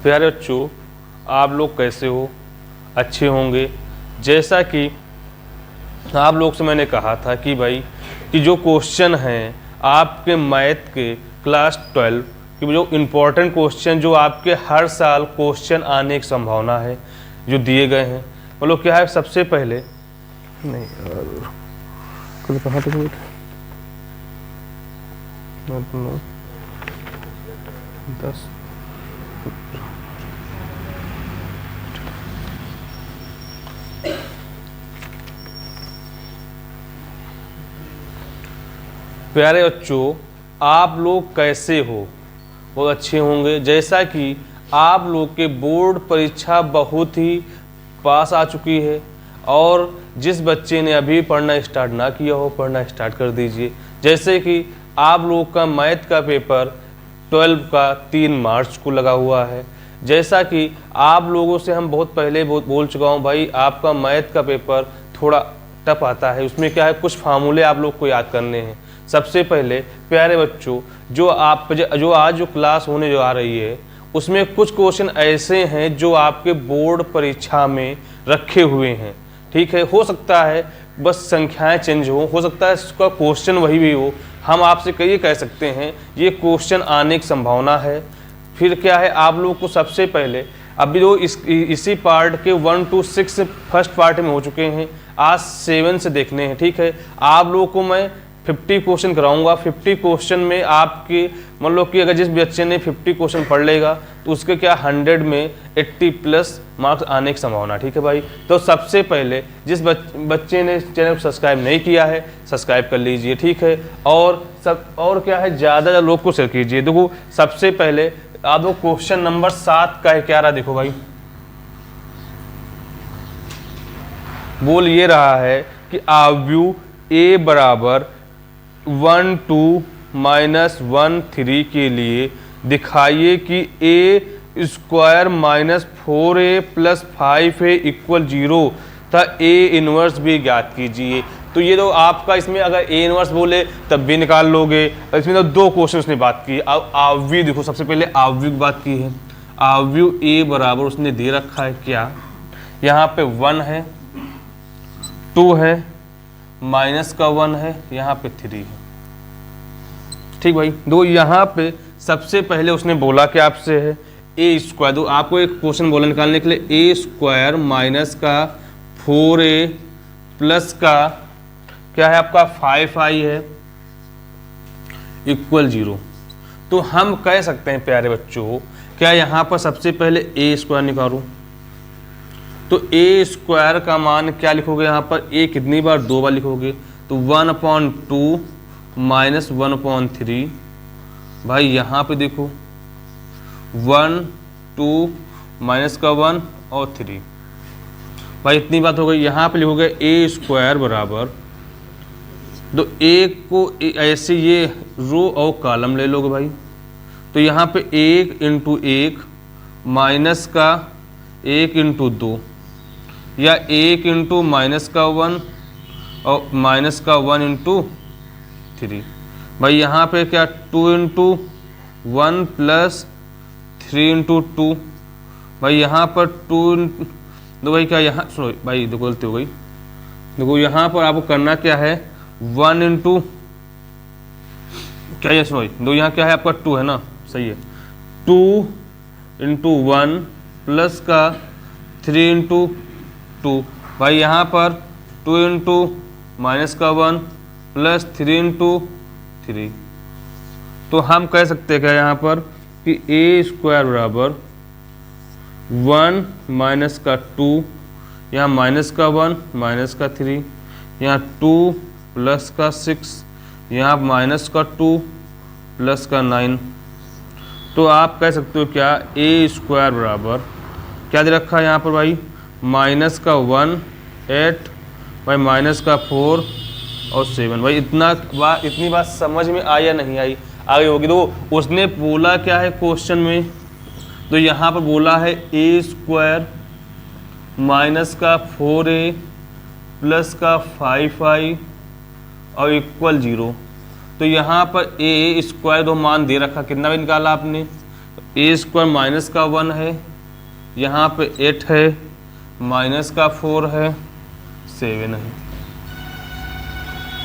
प्यारे बच्चों, आप लोग कैसे हो? अच्छे होंगे। जैसा कि आप लोग से मैंने कहा था कि भाई कि जो क्वेश्चन हैं आपके मैथ के क्लास 12 कि जो इम्पोर्टेंट क्वेश्चन जो आपके हर साल क्वेश्चन आने की संभावना है जो दिए गए हैं, मतलब क्या है, सबसे पहले नहीं कल कहाँ तक 10 प्यारे बच्चों, आप लोग कैसे हो? बहुत अच्छे होंगे। जैसा कि आप लोग के बोर्ड परीक्षा बहुत ही पास आ चुकी है और जिस बच्चे ने अभी पढ़ना स्टार्ट ना किया हो, पढ़ना स्टार्ट कर दीजिए। जैसे कि आप लोग का मैथ का पेपर 12 का 3 मार्च को लगा हुआ है। जैसा कि आप लोगों से हम बहुत पहले बोल चुका हूँ भाई, आपका मैथ का पेपर थोड़ा टफ आता है। उसमें क्या है, कुछ फार्मूले आप लोग को याद करने हैं। सबसे पहले प्यारे बच्चों, जो आज जो क्लास होने जो आ रही है उसमें कुछ क्वेश्चन ऐसे हैं जो आपके बोर्ड परीक्षा में रखे हुए हैं। ठीक है, हो सकता है बस संख्याएं चेंज हो सकता है इसका क्वेश्चन वही भी हो। हम आपसे कई कह सकते हैं ये क्वेश्चन आने की संभावना है। फिर क्या है, आप लोग को सबसे पहले अभी जो इसी पार्ट के 1 to 6 फर्स्ट पार्ट में हो चुके हैं, आज 7 से देखने हैं। ठीक है, आप लोगों को मैं 50 क्वेश्चन कराऊंगा। 50 क्वेश्चन में आपके मतलब कि अगर जिस बच्चे ने 50 क्वेश्चन पढ़ लेगा तो उसके क्या 100 में 80 प्लस मार्क्स आने की संभावना। ठीक है भाई, तो सबसे पहले जिस बच्चे ने चैनल को सब्सक्राइब नहीं किया है सब्सक्राइब कर लीजिए। ठीक है, और क्या है, ज़्यादा लोग को शेयर कीजिए। देखो सबसे पहले आप लोग क्वेश्चन नंबर 7 का है, क्या रहा देखो भाई, बोल ये रहा है कि आव्यू a बराबर 1 2 माइनस 1 3 के लिए दिखाइए कि a square minus 4a plus 5a equal 0 था a इनवर्स भी ज्ञात कीजिए। तो ये तो आपका इसमें अगर a इनवर्स बोले तब भी निकाल लोगे। इसमें तो 2 क्वेश्चन उसने बात की। अब आव्यू देखो, सबसे पहले आव्यू की बात की है। आव्यू a बराबर उसने दे रखा है क्या, यहाँ पे 1 है, 2 है, माइनस का 1 है, यहाँ पे 3 है। ठीक भाई, दो यहाँ पे सबसे पहले उसने बोला कि आपसे है ए स्क्वायर, तो आपको एक क्वेश्चन बोला निकालने के लिए, ए स्क्वायर माइनस का 4a प्लस का क्या है आपका 5i है इक्वल 0। तो हम कह सकते हैं प्यारे बच्चों, क्या यहाँ पर सबसे पहले ए स्क्वायर निकालूं तो ए स्क्वायर का मान क्या लिखोगे, यहाँ पर ए कितनी बार 2 बार लिखोगे, तो 1/2 माइनस 1/3। भाई यहाँ पे देखो 1 2 माइनस का 1 और 3, भाई इतनी बात हो गई। यहाँ पे लिखोगे ए स्क्वायर बराबर, तो ए को ऐसे ये रो और कॉलम ले लोगे भाई, तो यहाँ पे 1 × 1 माइनस का 1 × 2 या 1 × माइनस का 1 और माइनस का 1 × 3। भाई यहाँ पे क्या 2 × 1 प्लस 3 × 2। भाई यहाँ पर 2 तो भाई क्या यहाँ सॉरी भाई देखो गलती हो गई। देखो यहाँ पर आपको करना क्या है, 1 × क्या है सॉरी दो, यहाँ क्या है आपका 2 है ना, सही है, 2 × 1 प्लस का 3 × 2। भाई यहाँ पर 2 × माइनस का 1 प्लस 3 × 3। तो हम कह सकते हैं क्या यहाँ पर कि ए स्क्वायर बराबर 1 माइनस का 2, यहाँ माइनस का 1 माइनस का 3, यहाँ 2 प्लस का 6, यहाँ माइनस का 2 प्लस का 9। तो आप कह सकते हो क्या ए स्क्वायर बराबर क्या दे रखा है यहाँ पर भाई, माइनस का 1 8, भाई माइनस का 4 और 7। भाई इतनी बात समझ में आई या नहीं आई, आगे होगी। तो उसने बोला क्या है क्वेश्चन में, तो यहाँ पर बोला है ए स्क्वायर माइनस का 4a प्लस का 5i और इक्वल 0। तो यहाँ पर ए स्क्वायर दो मान दे रखा, कितना भी निकाला आपने, ए स्क्वायर माइनस का 1 है, यहाँ पे 8 है, माइनस का 4 है, 7 है।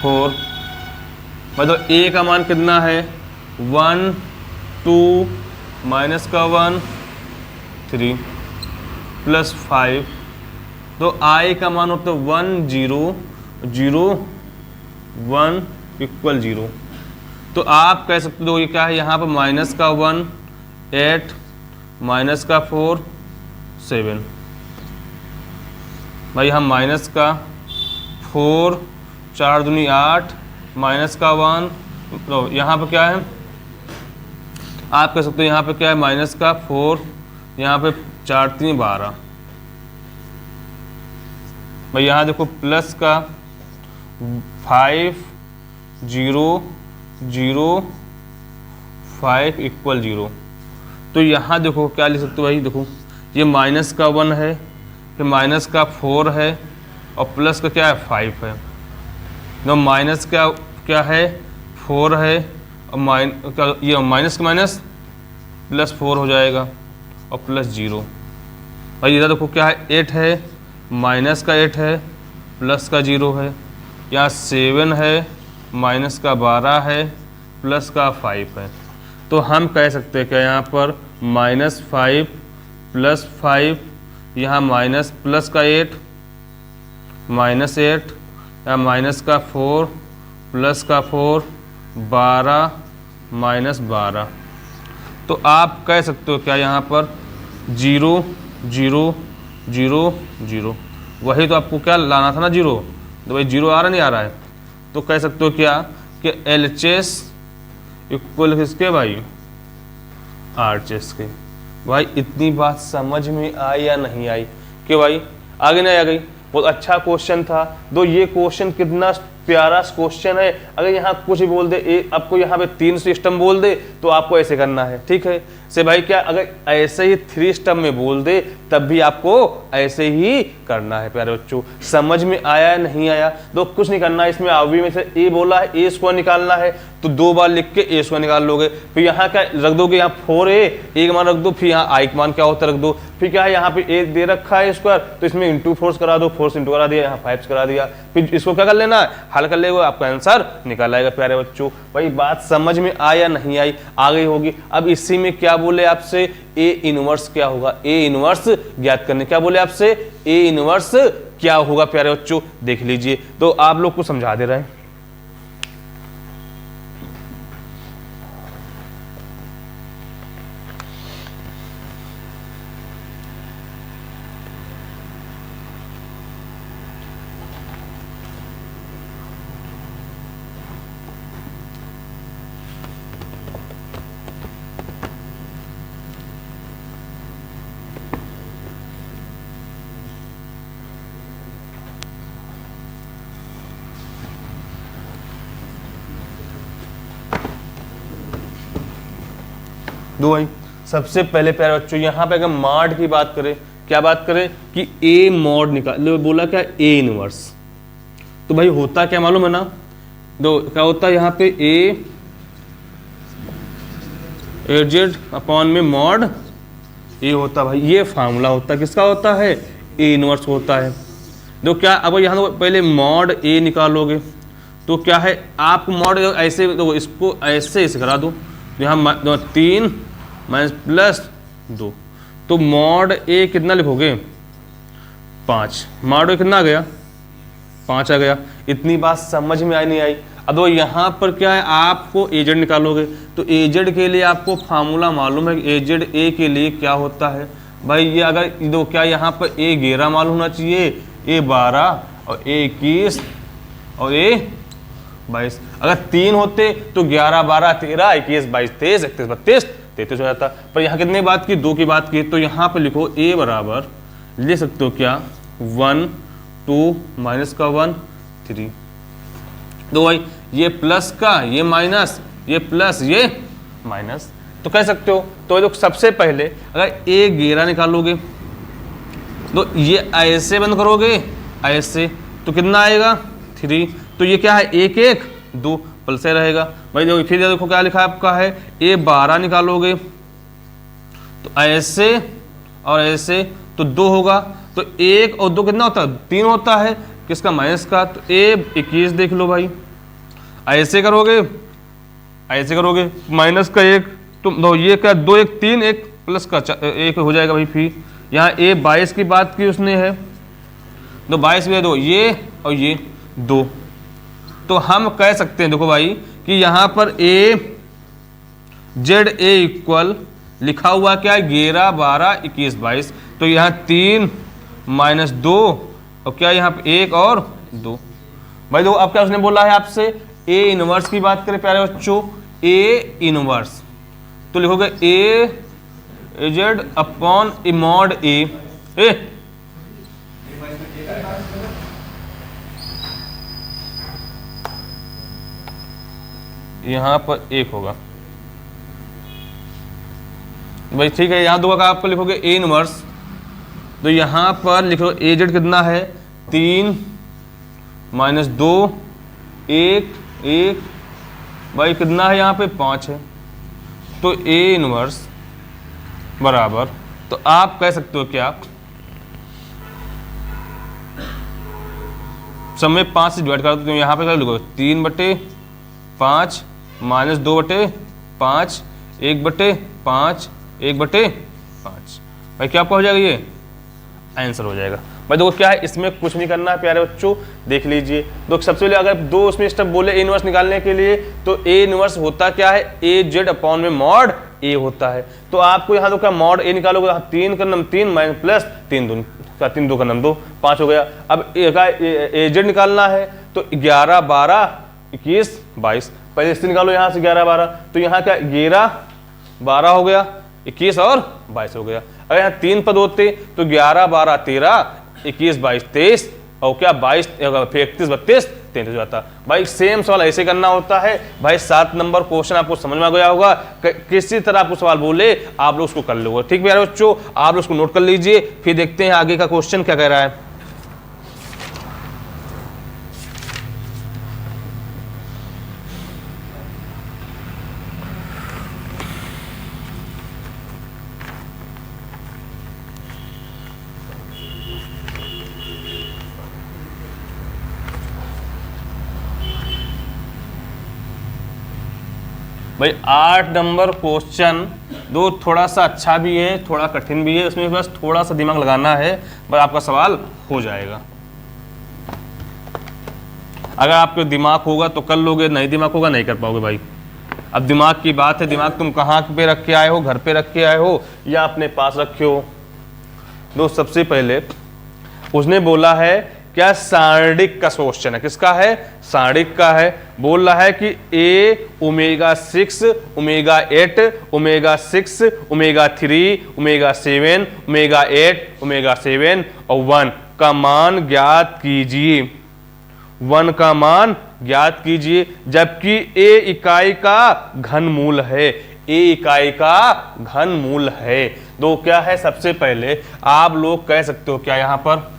4 मतलब ए का मान कितना है 1 2 माइनस का 1 3 प्लस 5, तो आई का मान होता है 1 0 0 1 इक्वल 0। तो आप कह सकते हो ये क्या है, यहाँ पर माइनस का 1 8 माइनस का 4 7। भाई हम माइनस का 4 4 दूनी 8 माइनस का 1, तो यहाँ पर क्या है आप कह सकते हो यहाँ पे क्या है माइनस का 4, यहाँ पे 4 3 12। भाई यहाँ देखो प्लस का 5 0 0 5 इक्वल 0। तो यहाँ देखो क्या लिख सकते हो भाई, देखो ये माइनस का 1 है, फिर माइनस का 4 है और प्लस का क्या है 5 है। तो माइनस क्या क्या है 4 है और ये माइनस का माइनस प्लस 4 हो जाएगा और प्लस 0। भाई इधर देखो क्या है 8 है, माइनस का 8 है, प्लस का 0 है। यहाँ 7 है, माइनस का 12 है, प्लस का 5 है। तो हम कह सकते हैं क्या यहाँ पर -5 प्लस 5, यहाँ माइनस प्लस का 8 -8, यहाँ माइनस का 4 प्लस का 4 12 -12। तो आप कह सकते हो क्या यहाँ पर 0 0 0 0, वही तो आपको क्या लाना था ना 0, तो भाई 0 आ रहा नहीं आ रहा है। तो कह सकते हो क्या कि LHS इक्वल किसके भाई RHS के। भाई इतनी बात समझ में आई या नहीं आई कि भाई आगे नहीं आ गई। बहुत अच्छा क्वेश्चन था। दो ये क्वेश्चन कितना प्यारा क्वेश्चन है। अगर यहाँ कुछ भी बोल दे आपको यहाँ पे 3 सिस्टम बोल दे तो आपको ऐसे करना है, ठीक है से भाई क्या अगर ऐसे ही 3 स्टेप में बोल दे तब भी आपको ऐसे ही करना है प्यारे बच्चों। समझ में आया नहीं आया तो कुछ नहीं करना है। इसमें आवी में से ए बोला है ए स्क्वायर निकालना है तो 2 बार लिख के ए स्क्वायर निकाल लोगे। फिर यहाँ क्या रख दोगे, यहाँ 4a ए का मान रख दो, फिर यहाँ आई का मान क्या होता है रख दो। फिर क्या है यहाँ पे ए दे रखा है स्क्वायर तो इसमें इंटू 4 करा दो, 4 इंटू करा दिया, यहाँ 5 करा दिया। फिर इसको क्या कर लेना है हल कर लेगा, आपका आंसर निकल आएगा प्यारे बच्चों। भाई बात समझ में आया नहीं आई आ गई होगी। अब इसी में क्या बोले आपसे ए इनवर्स क्या होगा, ए इनवर्स ज्ञात करने क्या बोले आपसे ए इनवर्स क्या होगा प्यारे बच्चों देख लीजिए। तो आप लोग को समझा दे रहे हैं। दो भाई सबसे पहले प्यारे बच्चों यहाँ पे अगर मॉड की बात करें, क्या बात करें कि ए मॉड निकाल बोला क्या ए इनवर्स। तो भाई होता क्या मालूम है ना, दो क्या होता है यहाँ पे ए जेड अपॉन में मॉड ए होता भाई। ये फार्मूला होता है किसका होता है ए इनवर्स होता है। तो क्या अब यहाँ तो पहले मॉड ए निकालोगे तो क्या है आप मॉड ऐसे तो इसको ऐसे करा दो, यहाँ 3 माइनस प्लस 2 तो मॉड ए कितना लिखोगे 5, मॉड ए कितना आ गया 5 आ गया। इतनी बात समझ में आई नहीं आई। अब वो यहाँ पर क्या है आपको एजेड निकालोगे तो एजेड के लिए आपको फार्मूला मालूम है कि एजेड ए के लिए क्या होता है भाई। ये अगर दो क्या यहाँ पर ए 11 मालूम होना चाहिए, ए 12 और ए 21 और ए 22। अगर 3 होते तो 11 12 13 21 22 23 31 32 33 हो जाता। पर यहाँ कितने बात की 2 की बात की तो यहाँ पे लिखो ए बराबर ले सकते हो क्या 1 2 माइनस का 1 3। तो भाई ये प्लस का ये माइनस ये प्लस ये माइनस तो कह सकते हो। तो लोग सबसे पहले अगर ए 11 निकालोगे तो ये ऐसे बंद करोगे ऐसे तो कितना आएगा 3। तो ये क्या है 1 1 2 पल से रहेगा भाई। देखो फिर देखो क्या लिखा है आपका है ए 12 निकालोगे तो ऐसे और ऐसे तो 2 होगा, तो 1 और 2 कितना होता है, 3 होता है, किसका, माइनस का। तो A21 देख लो भाई, ऐसे करोगे माइनस का 1, तो ये क्या, 2 1 3, 1 प्लस का 1 हो जाएगा भाई। फिर यहाँ A22 की बात की उसने है, तो 22 में 2, ये और ये 2, तो हम कह सकते हैं देखो भाई कि यहाँ पर ZA इक्वल लिखा हुआ क्या है, 11 12 21 22, तो यहाँ 3 माइनस 2 और क्या यहाँ पे 1 और 2। भाई देखो अब क्या उसने बोला है आपसे, A इनवर्स की बात करें प्यारे बच्चों, A इनवर्स तो लिखोगे AZ अपॉन मॉड A, यहां पर 1 होगा भाई, ठीक है। यहां दो का आपको लिखोगे A इनवर्स, तो यहां पर लिखो AZ कितना है, 3 माइनस 2 1 1 भाई कितना है यहाँ पे 5 है, तो A इनवर्स बराबर, तो आप कह सकते हो क्या, सब में 5 से डिवाइड कर दो, तो यहाँ पे क्या लिखो 3/5 माइनस 2/5 1/5 1/5 भाई क्या आपका हो जाएगा, ये आंसर हो जाएगा। भाई देखो क्या है, इसमें कुछ नहीं करना है प्यारे बच्चों, देख लीजिए। तो सबसे पहले अगर 2 उसमें स्टेप बोले A इनवर्स निकालने के लिए, तो A इनवर्स होता क्या है, AZ अपॉन में मॉड A होता है। तो आपको यहाँ तो क्या मॉड A निकालोगे, 3 का नम 3 माइनस प्लस 3 2 का नम 2 5 हो गया। अब AZ निकालना है, तो 11 12 21 22, पहले इससे निकालो यहाँ से 11 12, तो यहाँ क्या 11 12 हो गया, 21 और 22 हो गया। अगर यहाँ 3 पद होते तो 11 12 13 21 22 23 और क्या 22 31 32 33 जाता। भाई सेम सवाल ऐसे करना होता है भाई। 7 नंबर क्वेश्चन आपको समझ में आ गया होगा, किसी तरह आपको सवाल बोले आप लोग उसको कर लोगे, ठीक है बच्चों, आप लोग उसको नोट कर लीजिए। फिर देखते हैं आगे का क्वेश्चन क्या कह रहा है। भाई 8 नंबर क्वेश्चन दो थोड़ा सा अच्छा भी है, थोड़ा कठिन भी है, उसमें बस थोड़ा सा दिमाग लगाना है, बस आपका सवाल हो जाएगा। अगर आपके दिमाग होगा तो कर लोगे, नहीं दिमाग होगा नहीं कर पाओगे भाई। अब दिमाग की बात है, दिमाग तुम कहाँ पे रख के आए हो, घर पे रख के आए हो या अपने पास रखे हो। दोस्त सबसे पहले उसने बोला है क्या, सारणिक का क्वेश्चन है, किसका है, सारणिक का है। बोल रहा है कि A ω6 ω8 ω6 ω3 ω7 ω8 ω7 और 1 का मान ज्ञात कीजिए, 1 का मान ज्ञात कीजिए, जबकि A इकाई का घनमूल है, A इकाई का घनमूल है। तो क्या है, सबसे पहले आप लोग कह सकते हो क्या, यहां पर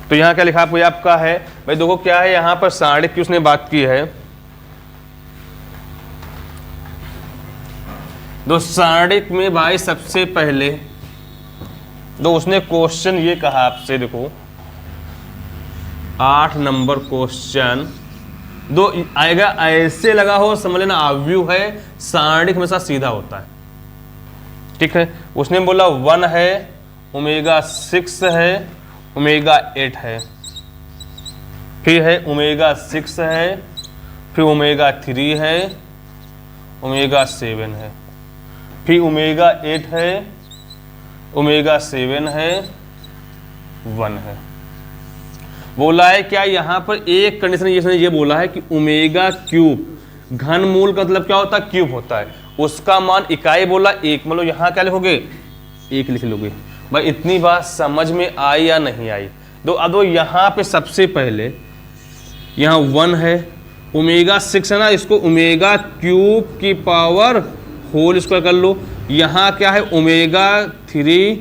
तो यहां क्या लिखा आपका है भाई, देखो क्या है यहां पर सारणिक की उसने बात की है। दो सारणिक में भाई सबसे पहले दो उसने क्वेश्चन ये कहा आपसे, देखो 8 नंबर क्वेश्चन दो आएगा ऐसे लगा हो, समझ लेना आव्यूह है, सारणिक हमेशा सीधा होता है, ठीक है। उसने बोला 1 है, ω6 है, ω8 है, फिर है ω6 है, फिर ω3 है, ω7 है, फिर ω8 है, ω7 है, 1 है। बोला है क्या, यहां पर एक कंडीशन ये बोला है कि ओमेगा क्यूब घनमूल का मतलब क्या होता है, क्यूब होता है, उसका मान इकाई बोला 1, मतलब यहां क्या लिखोगे 1 लिख लोगे। भाई इतनी बात समझ में आई या नहीं आई। तो अब यहां पे सबसे पहले यहां 1 है, ω6 है ना, इसको ओमेगा क्यूब की पावर होल स्क्वायर कर लो। यहां क्या है ω3,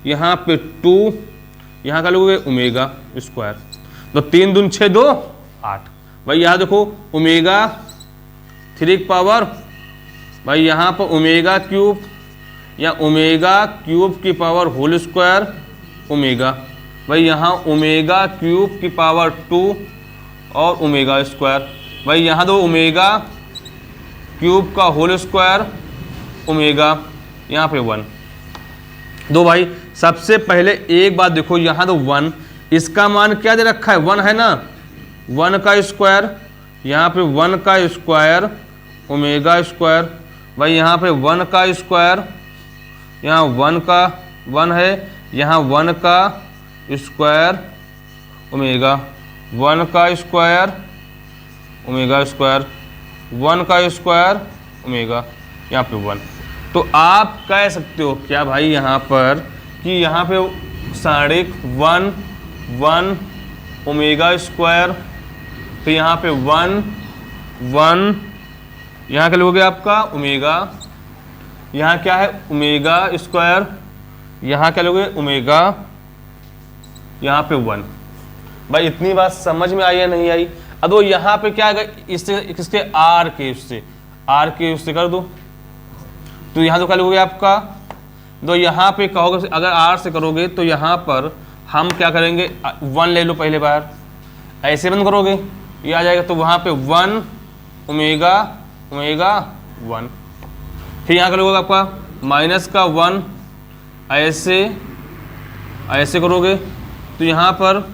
यहां पे 2, यहां क्या लोगे ω स्क्वायर, तो 3 दूनी 6 2 8। भाई यहां देखो ω 3 की पावर भाई यहाँ पर ओमेगा क्यूब या ओमेगा क्यूब की पावर होल स्क्वायर ओमेगा, भाई यहाँ ओमेगा क्यूब की पावर 2 और ओमेगा स्क्वायर, भाई यहाँ दो ओमेगा क्यूब का होल स्क्वायर ओमेगा, यहाँ पे 1 दो। भाई सबसे पहले एक बात देखो, यहाँ तो 1, इसका मान क्या दे रखा है 1 है ना, 1 का स्क्वायर, यहाँ पे 1 का स्क्वायर ओमेगा स्क्वायर, भाई यहाँ पे 1 का स्क्वायर, यहाँ 1 का 1 है, यहाँ 1 का स्क्वायर ओमेगा, 1 का स्क्वायर ओमेगा स्क्वायर, 1 का स्क्वायर ओमेगा, यहाँ पे 1। तो आप कह सकते हो क्या भाई यहाँ पर कि यहाँ पे 1 ओमेगा स्क्वायर, तो यहाँ पे 1 यहाँ क्या लोगे आपका ओमेगा, यहाँ क्या है ओमेगा स्क्वायर, यहाँ क्या लोगे ओमेगा, यहाँ पे 1। भाई इतनी बात समझ में आई या नहीं आई? अब वो यहाँ पे क्या है, इससे किसके आर के उससे कर दो, तो यहाँ तो क्या लोगे आपका, तो यहाँ पे कहोगे अगर आर से करोगे तो यहाँ पर हम क्या करेंगे 1 ले लो पहले बार, ऐसे बंद करोगे ये आ जाएगा, तो वहाँ पे 1 ओमेगा 1, फिर यहाँ करोगे आपका माइनस का 1, ऐसे करोगे तो यहाँ पर